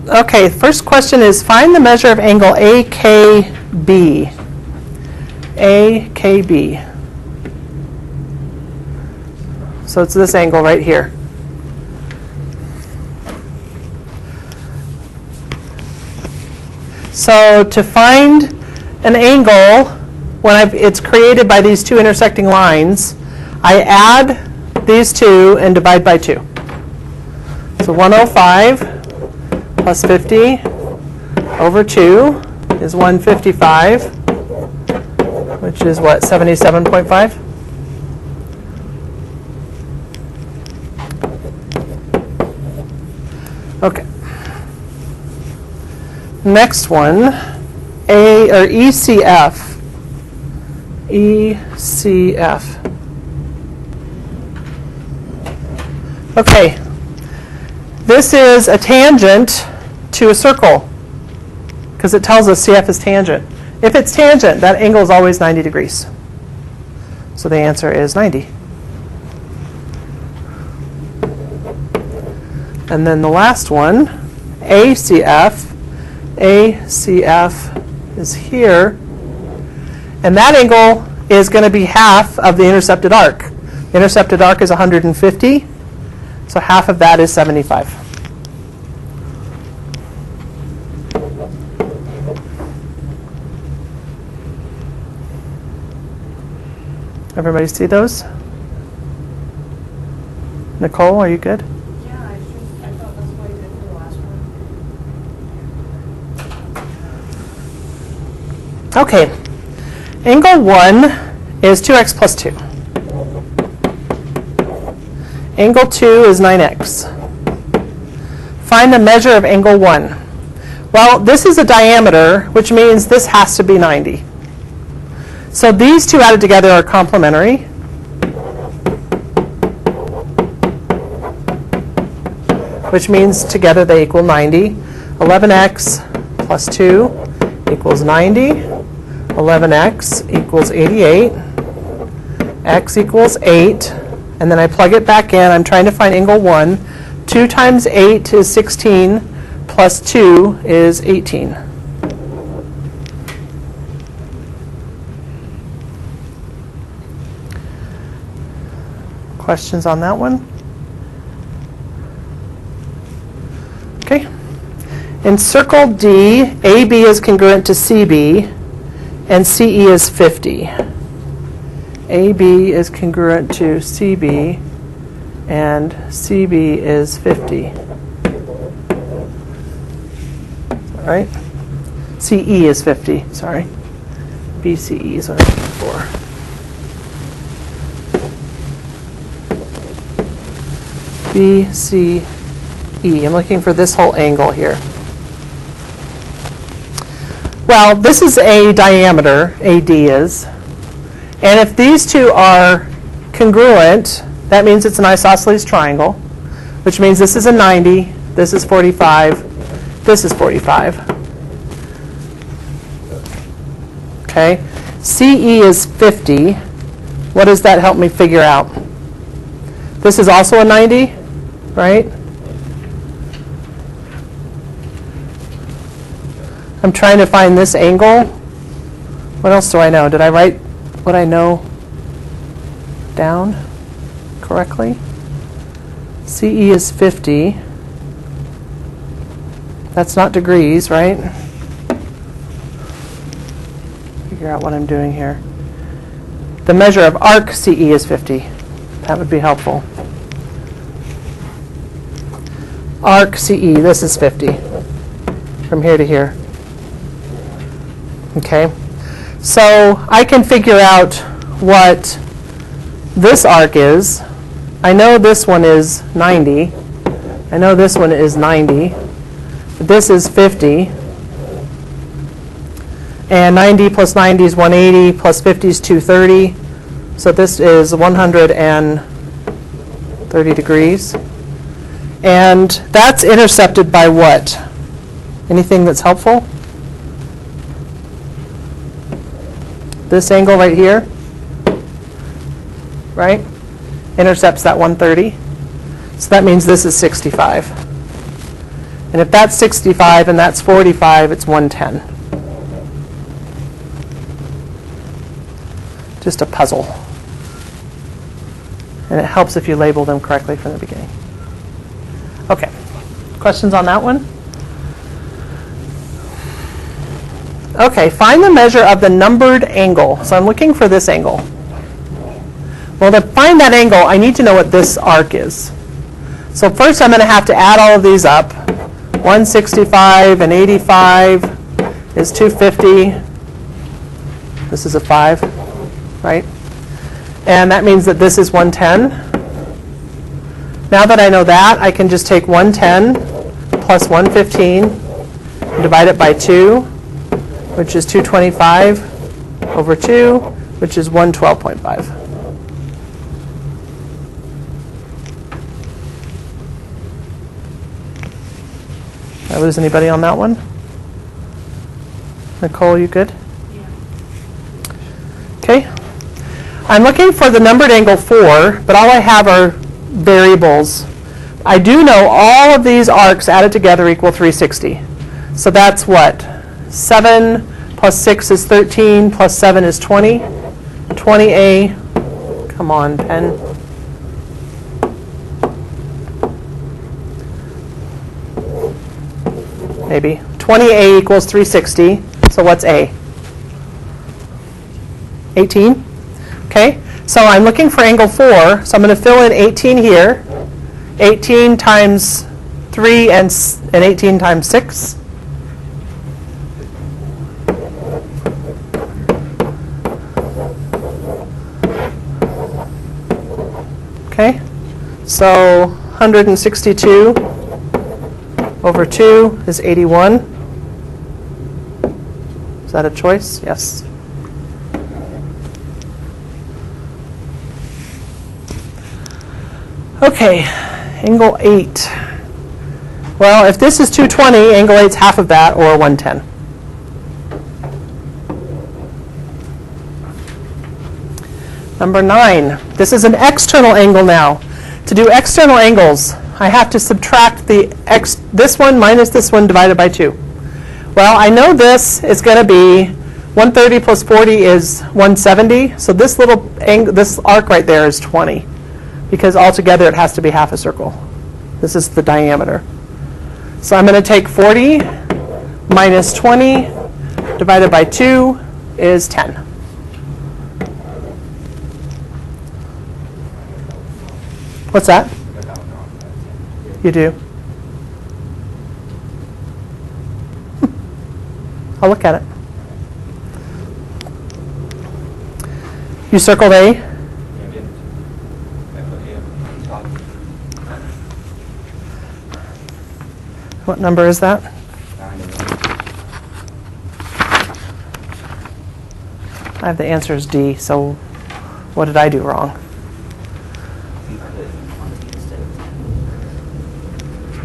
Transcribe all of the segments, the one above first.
Okay, first question is find the measure of angle AKB. AKB. So it's this angle right here. So to find an angle when it's created by these two intersecting lines, I add these two and divide by 2. So 105 plus 50 over 2 is 155, which is what, 77.5? Okay. Next one, ECF. ECF. Okay. This is a tangent to a circle because it tells us CF is tangent. If it's tangent, that angle is always 90 degrees. So the answer is 90. And then the last one, ACF. ACF is here. And that angle is going to be half of the intercepted arc. The intercepted arc is 150. So half of that is 75. Everybody see those? Nicole, are you good? Yeah, I thought that's what you did for the last one. Okay. Angle 1 is 2x plus 2. Angle 2 is 9x. Find the measure of angle 1. Well, this is a diameter, which means this has to be 90. So these two added together are complementary. Which means together they equal 90. 11x plus 2 equals 90. 11x equals 88. X equals 8. And then I plug it back in. I'm trying to find angle 1. 2 times 8 is 16, plus 2 is 18. Questions on that one? Okay. In circle D, AB is congruent to CB, and CE is 50. AB is congruent to CB, and CB is 50. All right? CE is 50, sorry. BCE is what I'm looking for. BCE. I'm looking for this whole angle here. Well, this is a diameter, AD is. And if these two are congruent, that means it's an isosceles triangle, which means this is a 90, this is 45, this is 45. Okay. CE is 50. What does that help me figure out? This is also a 90, right? I'm trying to find this angle. What else do I know? Did I write what I know down correctly? CE is 50. That's not degrees, right? Figure out what I'm doing here. The measure of arc CE is 50. That would be helpful. Arc CE, this is 50. From here to here. Okay. So I can figure out what this arc is. I know this one is 90. I know this one is 90. This is 50. And 90 plus 90 is 180, plus 50 is 230. So this is 130 degrees. And that's intercepted by what? Anything that's helpful? This angle right here, right, intercepts that 130. So that means this is 65. And if that's 65 and that's 45, it's 110. Just a puzzle. And it helps if you label them correctly from the beginning. Okay, questions on that one? Okay, find the measure of the numbered angle. So I'm looking for this angle. Well, to find that angle, I need to know what this arc is. So first I'm going to have to add all of these up. 165 and 85 is 250. This is a 5, right? And that means that this is 110. Now that I know that, I can just take 110 plus 115 and divide it by 2, which is 225 over 2, which is 112.5. Did I lose anybody on that one? Nicole, you good? Yeah. Okay. I'm looking for the numbered angle 4, but all I have are variables. I do know all of these arcs added together equal 360. So that's what? 7 plus 6 is 13, plus 7 is 20. 20A, come on, pen. Maybe. 20A equals 360. So what's A? 18? Okay, so I'm looking for angle 4, so I'm going to fill in 18 here. 18 times 3 and 18 times 6. Okay, so 162 over 2 is 81. Is that a choice? Yes. Okay, angle 8. Well, if this is 220, angle 8 is half of that, or 110. Number 9. This is an external angle now. To do external angles, I have to subtract this one minus this one divided by 2. Well, I know this is going to be 130 plus 40 is 170. So this little angle, this arc right there is 20. Because altogether it has to be half a circle. This is the diameter. So I'm going to take 40 minus 20 divided by 2 is 10. What's that? You do? I'll look at it. You circled A? What number is that? I have the answer is D, so what did I do wrong?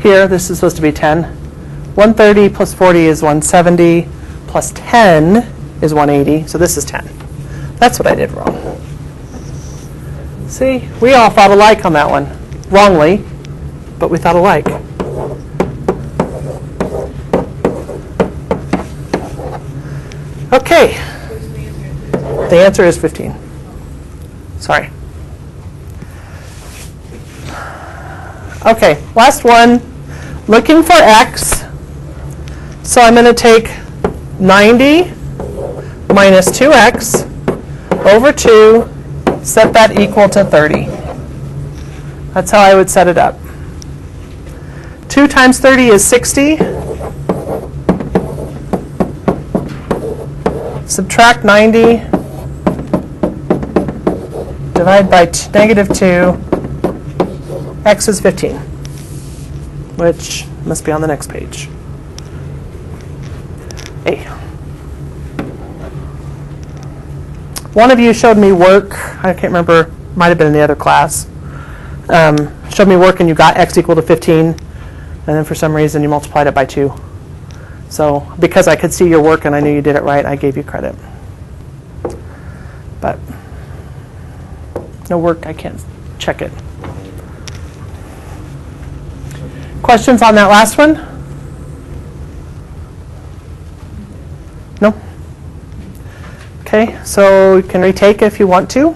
Here, this is supposed to be 10. 130 plus 40 is 170, plus 10 is 180, so this is 10. That's what I did wrong. See, we all thought alike on that one. Wrongly, but we thought alike. Okay. The answer is 15. Sorry. Okay, last one. Looking for x. So I'm going to take 90 minus 2x over 2, set that equal to 30. That's how I would set it up. 2 times 30 is 60. Subtract 90, divide by negative 2, x is 15, which must be on the next page. A. One of you showed me work, I can't remember, might have been in the other class, showed me work and you got x equal to 15, and then for some reason you multiplied it by 2. So because I could see your work and I knew you did it right, I gave you credit. But no work, I can't check it. Questions on that last one? No? Okay, so you can retake if you want to.